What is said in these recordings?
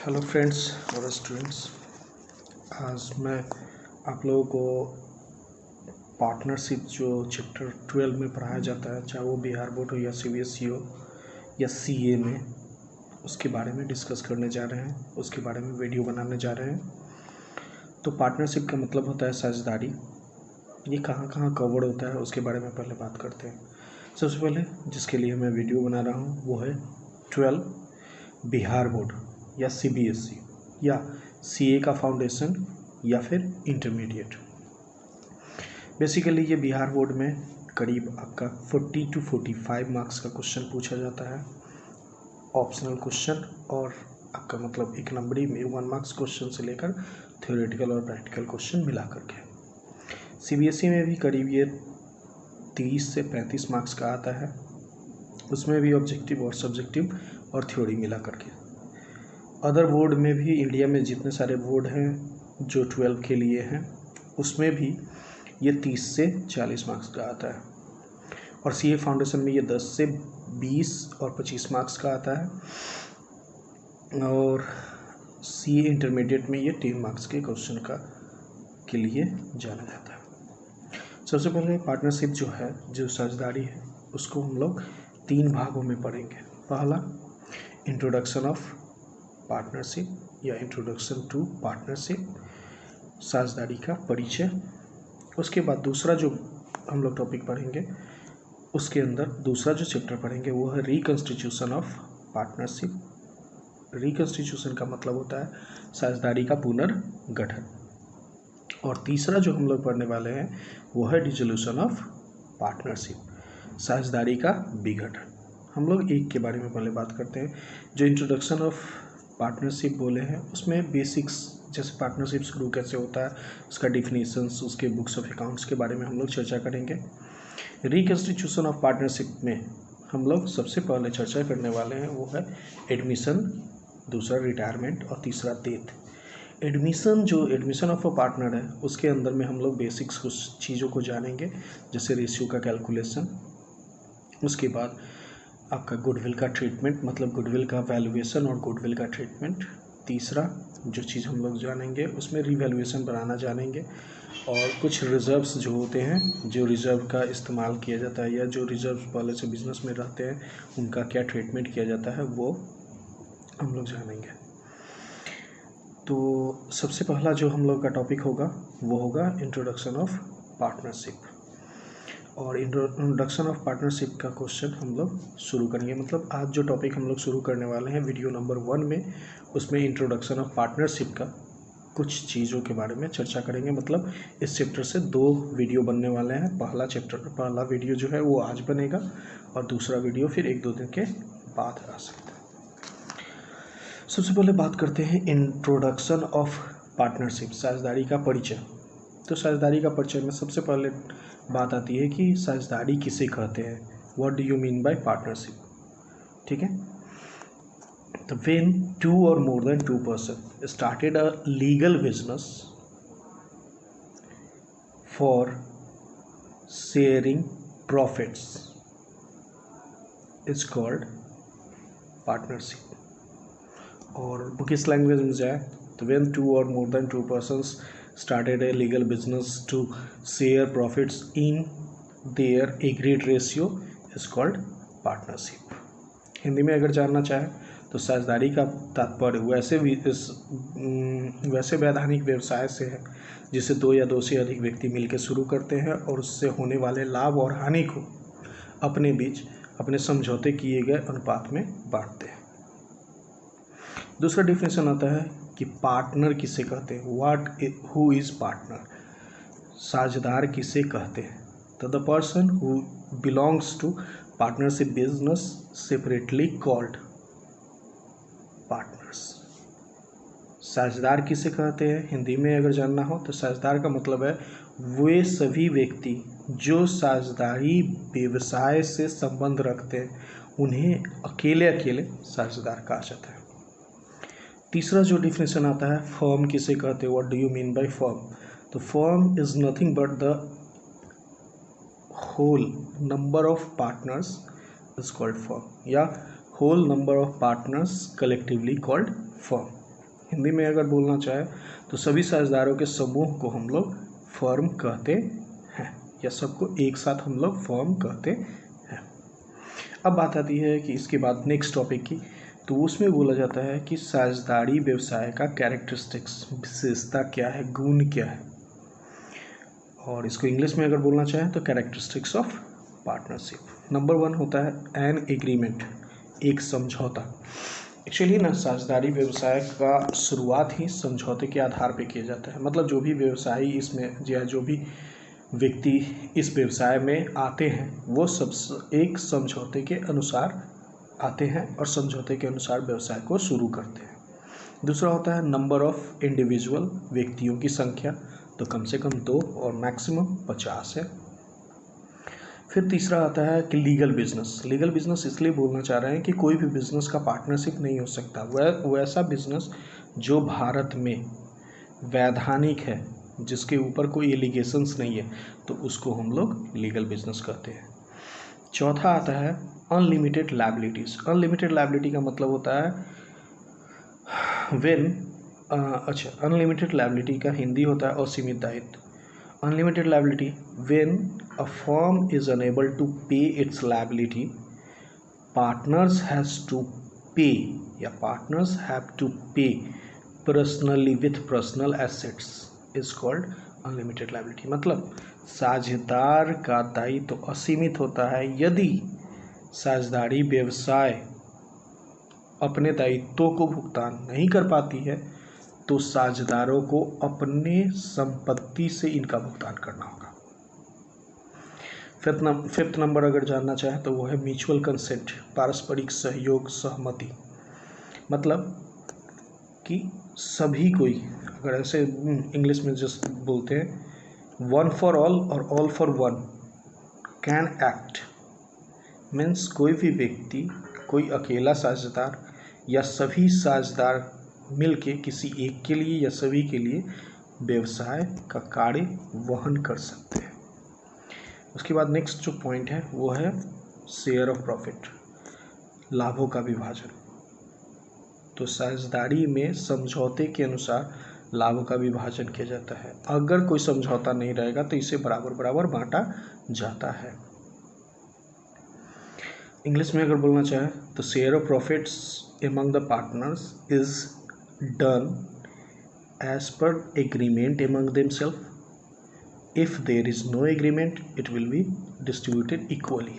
Hello friends और students, आज मैं आप लोगों को पार्टनरशिप जो चैप्टर 12 में पढ़ाया जाता है, चाहे वो बिहार बोर्ड हो या सीबीएसई हो या सीए में, उसके बारे में डिस्कस करने जा रहे हैं, उसके बारे में वीडियो बनाने जा रहे हैं। तो पार्टनरशिप का मतलब होता है साझेदारी। ये कहाँ कहाँ कवर होता है उसके बारे में पहले बात करते हैं। सबसे पहले जिसके लिए मैं वीडियो बना रहा हूँ वो है 12 बिहार बोर्ड या सीबीएसई या सीए का फाउंडेशन या फिर इंटरमीडिएट। बेसिकली ये बिहार बोर्ड में करीब आपका 40 to 45 मार्क्स का क्वेश्चन पूछा जाता है, ऑप्शनल क्वेश्चन, और आपका मतलब एक नंबरी में 1 मार्क्स क्वेश्चन से लेकर थ्योरेटिकल और प्रैक्टिकल क्वेश्चन मिला करके। सीबीएसई में भी करीब ये 30 से 35 मार्क्स का आता है, उसमें भी ऑब्जेक्टिव और सब्जेक्टिव और थ्योरी मिला करके। अदर बोर्ड में भी इंडिया में जितने सारे बोर्ड हैं जो 12 के लिए हैं, उसमें भी ये 30 से 40 मार्क्स का आता है, और सीए फाउंडेशन में ये 10 से 20 और 25 मार्क्स का आता है, और सीए इंटरमीडिएट में ये 10 मार्क्स के क्वेश्चन के लिए जाना जाता है। सबसे पहले पार्टनरशिप जो है, जो साझेदारी है, उसको हम लोग 3 भागों में पढ़ेंगे। पहला इंट्रोडक्शन ऑफ पार्टनरशिप या इंट्रोडक्शन टू पार्टनरशिप, साझेदारी का परिचय। उसके बाद दूसरा जो हम लोग टॉपिक पढ़ेंगे, उसके अंदर दूसरा जो चैप्टर पढ़ेंगे वो है रिकंस्टिट्यूशन ऑफ पार्टनरशिप। रिकंस्टिट्यूशन का मतलब होता है साझेदारी का पुनर्गठन। और तीसरा जो हम लोग पढ़ने वाले हैं वो है डिसोल्यूशन ऑफ पार्टनरशिप, साझेदारी का विघटन। हम लोग एक के बारे में पहले बात करते हैं। जो इंट्रोडक्शन ऑफ पार्टनरशिप बोले हैं उसमें बेसिक्स, जैसे पार्टनरशिप शुरू कैसे होता है, उसका डिफिनीशंस, उसके बुक्स ऑफ अकाउंट्स के बारे में हम लोग चर्चा करेंगे। रिकंस्टिट्यूशन ऑफ पार्टनरशिप में हम लोग सबसे पहले चर्चा करने वाले हैं वो है एडमिशन, दूसरा रिटायरमेंट और तीसरा death. Admission of a partner है, उसके अंदर में हम लोग बेसिक्स कुछ चीज़ों को जानेंगे, जैसे रेशियो का कैलकुलेशन। उसके बाद आपका गुडविल का ट्रीटमेंट, मतलब गुडविल का वैल्यूएशन और गुडविल का ट्रीटमेंट। तीसरा जो चीज़ हम लोग जानेंगे उसमें रिवैल्यूएशन बनाना जानेंगे, और कुछ रिजर्व्स जो होते हैं, जो रिजर्व का इस्तेमाल किया जाता है या जो रिजर्व पहले से बिजनेस में रहते हैं उनका क्या ट्रीटमेंट किया जाता है वो हम लोग जानेंगे। तो सबसे पहला जो हम लोग का टॉपिक होगा वो होगा इंट्रोडक्शन ऑफ पार्टनरशिप। और इंट्रोडक्शन ऑफ पार्टनरशिप का क्वेश्चन हम लोग शुरू करेंगे, मतलब आज जो टॉपिक हम लोग शुरू करने वाले हैं वीडियो नंबर 1 में, उसमें इंट्रोडक्शन ऑफ पार्टनरशिप का कुछ चीज़ों के बारे में चर्चा करेंगे। मतलब इस चैप्टर से 2 वीडियो बनने वाले हैं। पहला वीडियो जो है वो आज बनेगा और दूसरा वीडियो फिर 1-2 दिन के बाद आ सकता है। सबसे पहले बात करते हैं इंट्रोडक्शन ऑफ पार्टनरशिप, साझेदारी का परिचय। तो साझेदारी का परिचय में सबसे पहले बात आती है कि साझेदारी किसे कहते हैं, what do you mean bye partnership. ठीक है, तो when 2 or more than 2 person started a legal business for sharing profits is called partnership। और बुकिश लैंग्वेज में जाए तो when 2 or more than 2 persons started a legal business to share profits in their agreed ratio is called partnership। Hindi में अगर जानना चाहे तो साझेदारी का तात्पर्य वैसे वैधानिक व्यवसाय से है जिसे 2 या 2 से अधिक व्यक्ति मिलकर शुरू करते हैं और उससे होने वाले लाभ और हानि को अपने बीच अपने समझौते किए गए अनुपात में बांटते हैं। दूसरा डिफिनेशन आता है कि पार्टनर किसे कहते हैं, हु इज पार्टनर, साझेदार किसे कहते हैं। तो the person who belongs to partnership business separately called partners. साझेदार किसे कहते हैं, हिंदी में अगर जानना हो तो साझेदार का मतलब है वे सभी व्यक्ति जो साझेदारी व्यवसाय से संबंध रखते हैं, उन्हें अकेले अकेले साझेदार कहा जाता है। तीसरा जो डिफिनेशन आता है, फर्म किसे कहते हैं, what do you mean by firm. तो firm is nothing but the whole number of partners is called firm, या whole number of partners collectively called firm. Hindi में अगर बोलना चाहे तो सभी साझेदारों के समूह को हम लोग फर्म कहते हैं, या सबको एक साथ हम लोग फर्म कहते हैं। अब बात आती है कि इसके बाद नेक्स्ट टॉपिक की, तो उसमें बोला जाता है कि साझेदारी व्यवसाय का कैरेक्टरिस्टिक्स, विशेषता क्या है, गुण क्या है, और इसको इंग्लिश में अगर बोलना चाहें तो कैरेक्टरिस्टिक्स ऑफ पार्टनरशिप। नंबर 1 होता है एन एग्रीमेंट, एक समझौता। एक्चुअली ना साझेदारी व्यवसाय का शुरुआत ही समझौते के आधार पर किया जाता है। मतलब जो भी व्यवसायी इसमें या जो भी व्यक्ति इस व्यवसाय में आते हैं वो सब एक समझौते के अनुसार आते हैं और समझौते के अनुसार व्यवसाय को शुरू करते हैं। दूसरा होता है नंबर ऑफ इंडिविजुअल, व्यक्तियों की संख्या, तो कम से कम 2 और मैक्सिमम 50 है। फिर तीसरा आता है कि लीगल बिजनेस। लीगल बिजनेस इसलिए बोलना चाह रहे हैं कि कोई भी बिजनेस का पार्टनरशिप नहीं हो सकता, वैसा बिजनेस जो भारत में वैधानिक है, जिसके ऊपर कोई एलिगेशंस नहीं है, तो उसको हम लोग लीगल बिजनेस कहते हैं। चौथा आता है अनलिमिटेड लायबिलिटीज़। अनलिमिटेड लायबिलिटी का मतलब होता है अनलिमिटेड लायबिलिटी का हिंदी होता है असीमित दायित्व। Unlimited liability when a firm is unable to pay its liability, partners have to pay personally with personal assets is called unlimited liability. मतलब साझेदार का दायित्व तो असीमित होता है। यदि साझेदारी व्यवसाय अपने दायित्वों को भुगतान नहीं कर पाती है तो साझेदारों को अपने संपत्ति से इनका भुगतान करना होगा। फिफ्थ नंबर अगर जानना चाहें तो वो है म्यूचुअल कंसेंट, पारस्परिक सहयोग, सहमति। मतलब कि सभी कोई, अगर ऐसे इंग्लिश में जस्ट बोलते हैं वन फॉर ऑल और all for one can act, means कोई भी व्यक्ति, कोई अकेला साझेदार या सभी साझेदार मिलके किसी एक के लिए या सभी के लिए व्यवसाय का कार्य वहन कर सकते हैं। उसके बाद नेक्स्ट जो पॉइंट है वो है शेयर ऑफ प्रॉफिट, लाभों का विभाजन। तो साझेदारी में समझौते के अनुसार लाभों का विभाजन किया जाता है। अगर कोई समझौता नहीं रहेगा तो इसे बराबर बराबर बांटा जाता है। इंग्लिश में अगर बोलना चाहे तो share of profits among the partners is done as per agreement among themselves. If there is no agreement, it will be distributed equally.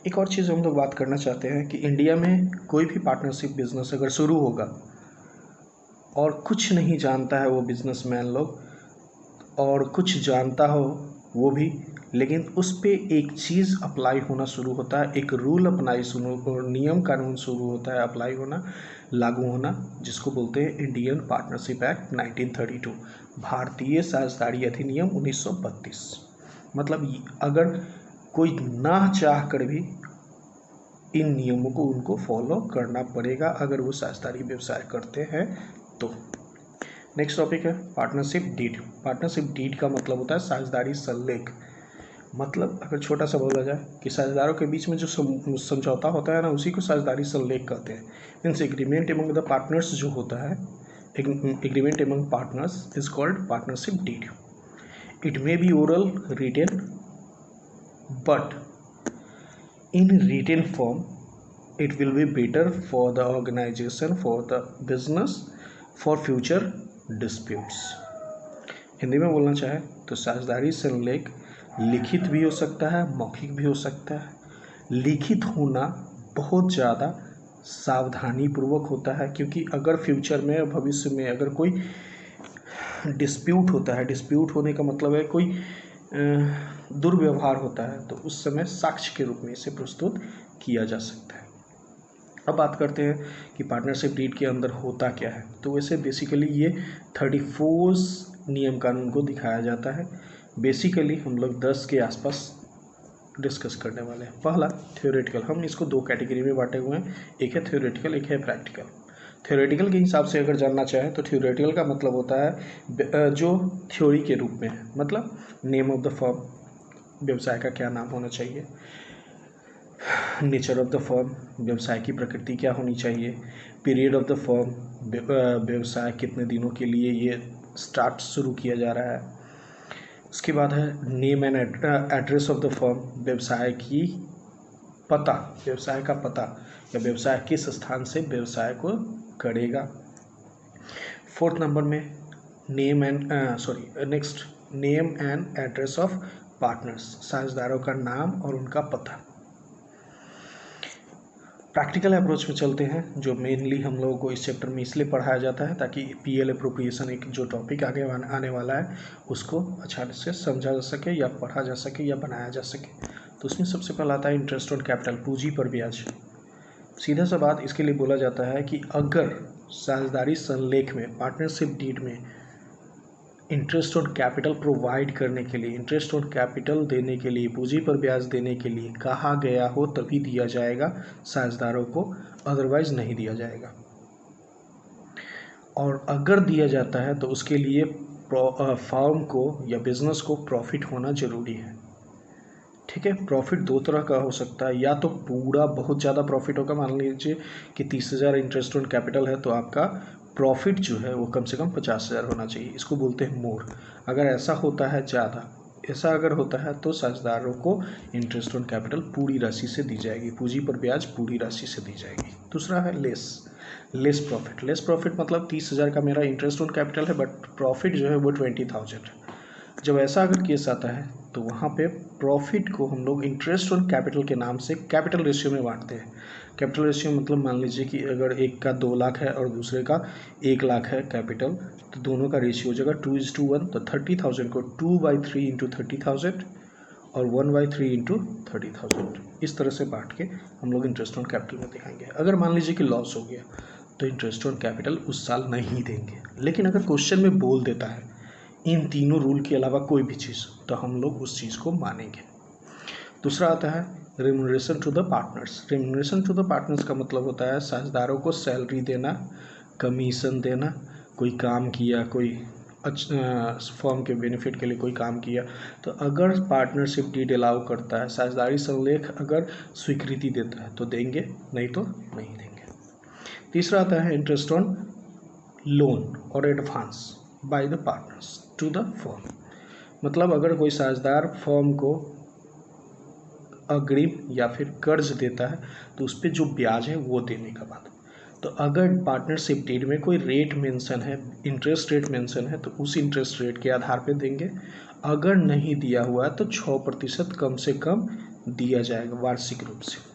एक और चीज़ हम लोग बात करना चाहते हैं कि इंडिया में कोई भी पार्टनरशिप बिजनेस अगर शुरू होगा और कुछ नहीं जानता है वो बिजनेसमैन लोग, और कुछ जानता हो वो भी, लेकिन उस पे एक चीज़ अप्लाई होना शुरू होता है, एक रूल नियम कानून शुरू होता है अप्लाई होना, लागू होना, जिसको बोलते हैं इंडियन पार्टनरशिप एक्ट 1932, भारतीय साझेदारी अधिनियम 1932। मतलब अगर कोई ना चाह कर भी इन नियमों को उनको फॉलो करना पड़ेगा अगर वो साझेदारी व्यवसाय करते हैं तो। नेक्स्ट टॉपिक है पार्टनरशिप डीड। पार्टनरशिप डीड का मतलब होता है साझेदारी संलेख। मतलब अगर छोटा सा बोला जाए कि साझेदारों के बीच में जो समझौता होता है ना, उसी को साझेदारी संलेख कहते हैं। Means agreement among the partners जो होता है, agreement among partners is called partnership deed. It may be oral, written, but in written form it will be better for the organization, for the business, for future disputes। Hindi में बोलना चाहे तो साझेदारी संलेख लिखित भी हो सकता है, मौखिक भी हो सकता है। लिखित होना बहुत ज़्यादा सावधानी पूर्वक होता है, क्योंकि अगर फ्यूचर में, भविष्य में अगर कोई डिस्प्यूट होता है, डिस्प्यूट होने का मतलब है कोई दुर्व्यवहार होता है, तो उस समय साक्ष्य के रूप में इसे प्रस्तुत किया जा सकता है। अब बात करते हैं कि पार्टनरशिप डीड के अंदर होता क्या है। तो वैसे बेसिकली ये 34 नियम कानून को दिखाया जाता है। बेसिकली हम लोग 10 के आसपास डिस्कस करने वाले हैं। पहला थ्योरेटिकल, हम इसको 2 कैटेगरी में बांटे हुए हैं, एक है थ्योरेटिकल, एक है प्रैक्टिकल। थ्योरेटिकल के हिसाब से अगर जानना चाहें तो थ्योरेटिकल का मतलब होता है जो थ्योरी के रूप में है, मतलब नेम ऑफ द फर्म, व्यवसाय का क्या नाम होना चाहिए, नेचर ऑफ द फर्म, व्यवसाय की प्रकृति क्या होनी चाहिए, पीरियड ऑफ द फर्म, व्यवसाय कितने दिनों के लिए ये शुरू किया जा रहा है। उसके बाद है name and address of the firm, व्यवसाय की पता, व्यवसाय का पता या व्यवसाय किस स्थान से व्यवसाय को करेगा। फोर्थ नंबर में name and address of partners, साझेदारों का नाम और उनका पता। प्रैक्टिकल अप्रोच में चलते हैं, जो मेनली हम लोगों को इस चैप्टर में इसलिए पढ़ाया जाता है ताकि पीएल अप्रोप्रिएशन एक जो टॉपिक आगे आने वाला है उसको अच्छा से समझा जा सके या पढ़ा जा सके या बनाया जा सके। तो उसमें सबसे पहला आता है इंटरेस्ट ऑन कैपिटल, पूंजी पर ब्याज। सीधा सा बात इसके लिए बोला जाता है कि अगर साझेदारी संलेख में, पार्टनरशिप डीड में इंटरेस्ट ऑन कैपिटल प्रोवाइड करने के लिए, इंटरेस्ट ऑन कैपिटल देने के लिए, पूंजी पर ब्याज देने के लिए कहा गया हो तभी दिया जाएगा साझेदारों को, अदरवाइज नहीं दिया जाएगा। और अगर दिया जाता है तो उसके लिए फर्म को या बिजनेस को प्रॉफिट होना जरूरी है। ठीक है, प्रॉफिट दो तरह का हो सकता है, या तो पूरा बहुत ज़्यादा प्रॉफिट होगा, मान लीजिए कि 30,000 इंटरेस्ट ऑन कैपिटल है तो आपका प्रॉफिट जो है वो कम से कम 50,000 होना चाहिए, इसको बोलते हैं मोर। अगर ऐसा होता है ज़्यादा, ऐसा अगर होता है तो साझेदारों को इंटरेस्ट ऑन कैपिटल पूरी राशि से दी जाएगी, पूंजी पर ब्याज पूरी राशि से दी जाएगी। दूसरा है लेस प्रॉफिट। लेस प्रॉफिट मतलब 30,000 का मेरा इंटरेस्ट ऑन कैपिटल है बट प्रॉफिट जो है वो 20,000 है। जब ऐसा अगर केस आता है तो वहाँ पे प्रॉफिट को हम लोग इंटरेस्ट ऑन कैपिटल के नाम से कैपिटल रेशियो में बांटते हैं। कैपिटल रेशियो मतलब मान लीजिए कि अगर एक का 2 लाख है और दूसरे का 1 लाख है कैपिटल, तो दोनों का रेशियो हो जाएगा 2:1, तो 30,000 को 2/3 इंटू 30,000 और 1/3 इंटू 30,000, इस तरह से बांट के हम लोग इंटरेस्ट ऑन कैपिटल में दिखाएंगे। अगर मान लीजिए कि लॉस हो गया तो इंटरेस्ट ऑन कैपिटल उस साल नहीं देंगे, लेकिन अगर क्वेश्चन में बोल देता है इन तीनों रूल के अलावा कोई भी चीज़, तो हम लोग उस चीज़ को मानेंगे। दूसरा आता है remuneration to the partners. Remuneration to the partners का मतलब होता है साझेदारों को सैलरी देना, कमीशन देना, कोई काम किया, कोई फर्म के बेनिफिट के लिए कोई काम किया, तो अगर पार्टनरशिप डीड अलाउ करता है, साझेदारी संलेख अगर स्वीकृति देता है तो देंगे, नहीं तो नहीं देंगे। तीसरा आता है इंटरेस्ट ऑन लोन और advance by the partners to the firm. मतलब अगर कोई साझेदार फर्म को अग्रिम या फिर कर्ज देता है तो उस पर जो ब्याज है वो देने का बात। तो अगर पार्टनरशिप डीड में कोई रेट मेंशन है, इंटरेस्ट रेट मेंशन है, तो उस इंटरेस्ट रेट के आधार पे देंगे। अगर नहीं दिया हुआ है तो 6% कम से कम दिया जाएगा वार्षिक रूप से।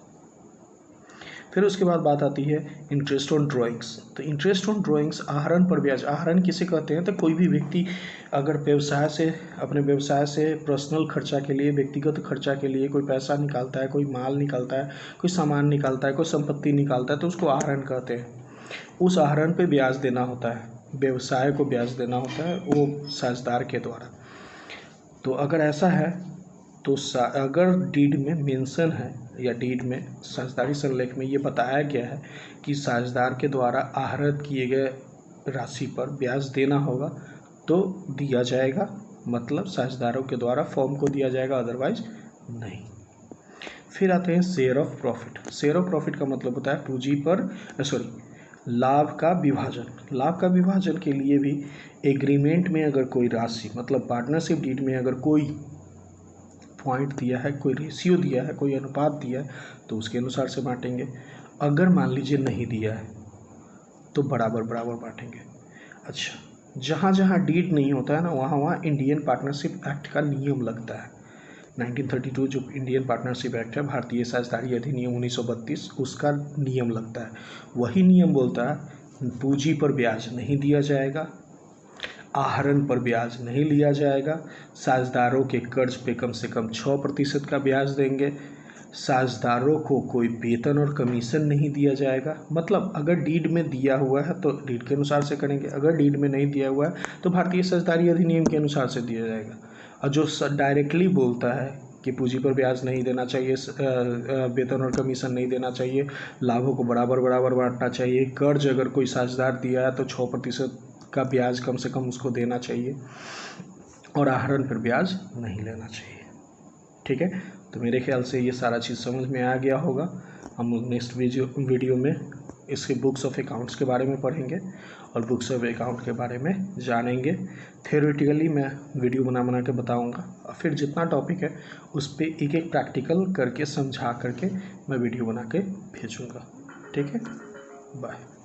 फिर उसके बाद बात आती है इंटरेस्ट ऑन ड्राइंग्स। तो इंटरेस्ट ऑन ड्राइंग्स, आहरण पर ब्याज। आहरण किसे कहते हैं? तो कोई भी व्यक्ति अगर व्यवसाय से, अपने व्यवसाय से पर्सनल खर्चा के लिए, व्यक्तिगत खर्चा के लिए कोई पैसा निकालता है, कोई माल निकालता है, कोई सामान निकालता है, कोई संपत्ति निकालता है, तो उसको आहरण कहते हैं। उस आहरण पे ब्याज देना होता है, व्यवसाय को ब्याज देना होता है वो साझेदार के द्वारा। तो अगर ऐसा है तो अगर डीड में मेंशन है या डीड में साझेदारी संलेख में ये बताया गया है कि साझेदार के द्वारा आहरण किए गए राशि पर ब्याज देना होगा तो दिया जाएगा, मतलब साझेदारों के द्वारा फर्म को दिया जाएगा, अदरवाइज नहीं। फिर आते हैं share of profit. Share of profit का मतलब होता है पूंजी पर लाभ का विभाजन। लाभ का विभाजन के लिए भी एग्रीमेंट में अगर कोई राशि, मतलब पार्टनरशिप डीड में अगर कोई पॉइंट दिया है, कोई रेशियो दिया है, कोई अनुपात दिया है, तो उसके अनुसार से बांटेंगे। अगर मान लीजिए नहीं दिया है तो बराबर बराबर बांटेंगे। अच्छा, जहाँ जहाँ डीड नहीं होता है ना, वहाँ वहाँ इंडियन पार्टनरशिप एक्ट का नियम लगता है। 1932 जो इंडियन पार्टनरशिप एक्ट है, भारतीय साझेदारी अधिनियम 1932, उसका नियम लगता है। वही नियम बोलता है पूंजी पर ब्याज नहीं दिया जाएगा, आहरण पर ब्याज नहीं लिया जाएगा, साझेदारों के कर्ज पे कम से कम 6% का ब्याज देंगे, साझेदारों को कोई वेतन और कमीशन नहीं दिया जाएगा। मतलब अगर डीड में दिया हुआ है तो डीड के अनुसार से करेंगे, अगर डीड में नहीं दिया हुआ है तो भारतीय साझेदारी अधिनियम के अनुसार से दिया जाएगा। और जो डायरेक्टली बोलता है कि पूंजी पर ब्याज नहीं देना चाहिए, वेतन और कमीशन नहीं देना चाहिए, लाभों को बराबर बराबर बांटना चाहिए, कर्ज अगर कोई साझेदार दिया है तो 6% का ब्याज कम से कम उसको देना चाहिए और आहरण पर ब्याज नहीं लेना चाहिए। ठीक है, तो मेरे ख्याल से ये सारा चीज़ समझ में आ गया होगा। हम लोग नेक्स्ट वीडियो में इसके बुक्स ऑफ अकाउंट्स के बारे में पढ़ेंगे और बुक्स ऑफ अकाउंट के बारे में जानेंगे। थ्योरेटिकली मैं वीडियो बना के बताऊंगा और फिर जितना टॉपिक है उस पर एक एक प्रैक्टिकल करके समझा करके मैं वीडियो बना के भेजूँगा। ठीक है, बाय।